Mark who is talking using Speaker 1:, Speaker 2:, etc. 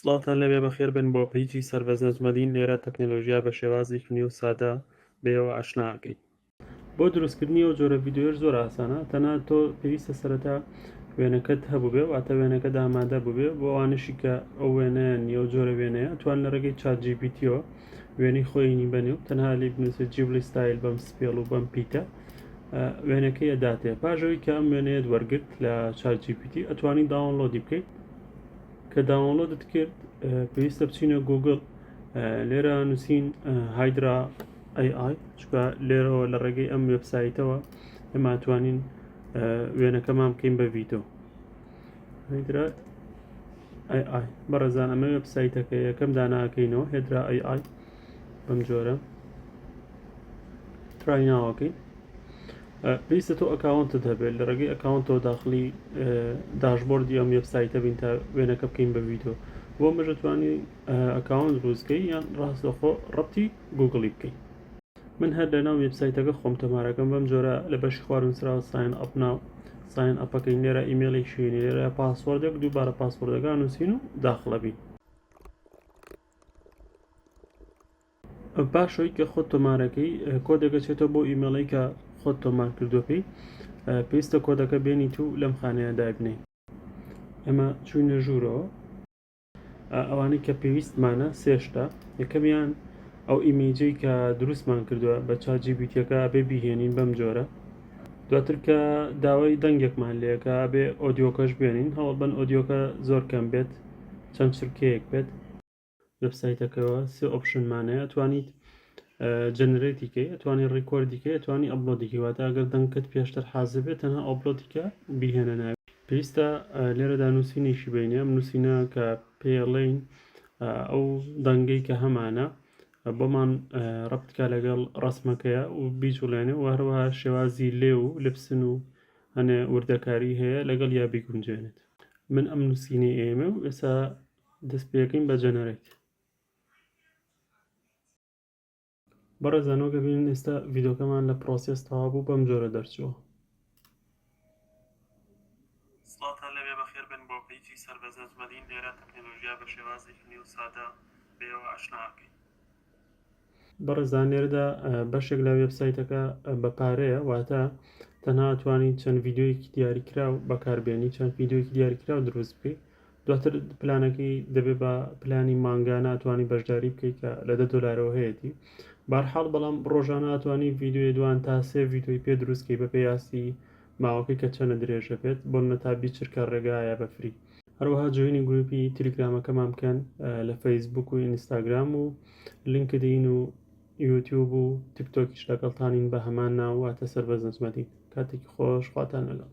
Speaker 1: سڵاتان لەبێ بەخێر بن بۆ پیجی سەربەز نەجمەدین لێرە تەکنۆلۆژیا بە شێوازی فنی و سادە بێەوە ئاشناکەیت. بۆ دروستکردنی ئەو جۆرە ڤیددیۆش زۆر ئاسانە، تەنها تۆ پێویستە سەرەتا وێنەکەت هەبوو بێ، واتە وێنەکەت ئامادە بووبێ. بۆ ئەوانشی کە ئەو وێنەیە نیە و جۆرە وێنەیە توان لە ڕێگەی چاتGPTەوە وێنەی خۆینی بنێ و تەنها لی بنووسێت جیبلی ستایل بەم سپێڵ و بەم پیتە وێنەکەی ئەداتێ. پاشەوەی کە ئەم وێنەیەت وەرگرت لە چاتGPT ئەتوانی داونلۆدی بکەیت. کە داونلۆدت کرد پێویستە بچینە گوگل، لێرە نووسین هایدرا AI، چکە لێرەوە لە ڕێگەی ئەم وێبسایتەوە ئێمە توانین وێنەکەمان بکەین بە ڤیدۆ. هایدرا AI بەڕێزان ئەمە وێبسایتەکە یەکەم داناکەینەوە، هێدرا AI بەم جۆرە ترایناوەکەی. پێویستە تۆ ئەکاونتت هەبێت، لە ڕێگەی ئەکاونتەوە داخلی داشبۆردی ئەم وێبسایتە بین تا وێنەکە بکەین بە ڤیدۆ. بۆ مەژە توانی ئەکاونت دروستکەی یان ڕاستەخۆ ڕەبتی گوگڵی بکەیت. من هەر لەناو وێبسایتەکە خۆم تەمارەکەم بەم جۆرە لە بەشی خواردنووسراوە ساین ئەپ ناو ساین ئەپەکەین، لێرە ئیمێلی شوێنی، لێرە پاسوەردێک دووبارە پاسوەردەکە نووسین و داخڵە بین. پاشەوەی کە خۆت تۆمارەکەی کۆدەکە چێتەوە بۆ ئیمێڵی کە خۆت تۆمار کردوپی، پێویستە کۆدەکە بێنیت و لەم خانەیە دابنێ. ئەمە چوینە ژوورەوە، ئەوانەی کە پێویستمانە سێشتا. یەکەمیان ئەو ئیمێجەی کە دروستمان کردووە بە چاتGPTەکە ئەبێ بیهێنین بەم جۆرە. دواتر کە داوای دەنگێکمان لێکە ئەبێ ئۆدیۆکەش بێنین، هەوڵبەن ئۆدیۆکە زۆر کەم بێت، چەند چرکەیەک بێت. وێبسایتەکەەوە سێ ئۆپشنمانەیە، ئەتوانیت جەنەرێتیکەی، ئەتوانی ڕیکۆردیکەی، ئەتوانی ئەپلۆدیکەی، واتە ئەگەر دەنگکەت پێشتر حازر بێت تەنها ئەپلۆدیکە بیهێنە ناوێت. پێویستە لێرەدا نووسینێکی بینێ، ئەم نووسینە کە پێڵێین ئەو دەنگەی کە هەمانە بۆمان ڕەبتکە لەگەڵ ڕسمەکەیە و بیجوڵێنێ، و هەروەها شێوازی لێ و لپسن و هەنێ وردەکاری هەیە لەگەڵ یا بیگونجێنێت. من ئەم نووسینەی ئێمە و ئێستا دەست پێەکەین بە جەنەرێت. بەڕێزانەوە ببینن ئێستا ڤیدۆکەمان لە پرۆسێس تەواو بوو، بەم جۆرە دەرچووە. سڵاتان لەبێ بەخێر بن بۆ پیجی سەربەز نەجمەدین لێرە تەکنۆلۆژیا بە شێوازی فنی و سادە بێەوە ئاشناکەین. بەڕێزان لێرەدا بەشێک لە وێبسایتەکە بە پارەیە، واتە تەنها توانین چەند ڤیدۆیەکی دیاریکراو بەکاربێنی، چەند ڤیدۆیەکی دیاریکراو دروست بکەیت. دواتر پلانەکەی دەبێت بە پلانی مانگانە ئەتوانی بەشداری بکەیت کە لە $10 هەیەی. بەرحاڵ بەڵام ڕۆژانە ئەتوانی ڤیدۆی دوان تا 3 ڤیدۆی پێ دروستکەی بە پێیاسی ماوەکەی کە چەنە درێژە بێت، بۆ نەتا 20 چرکە ڕێگایە بەفری. هەروەها جوێنی گروپی تیلگرامەکەمان بکەن لە فەیسبوک و ئینستاگرام و لینکدین و یوتیوب و تیکتۆکیش لەگەڵتانین بە هەمان ناو، واتە سەربەز نەجمەدین. کاتێکی خۆش، خواتان لەگەڵ.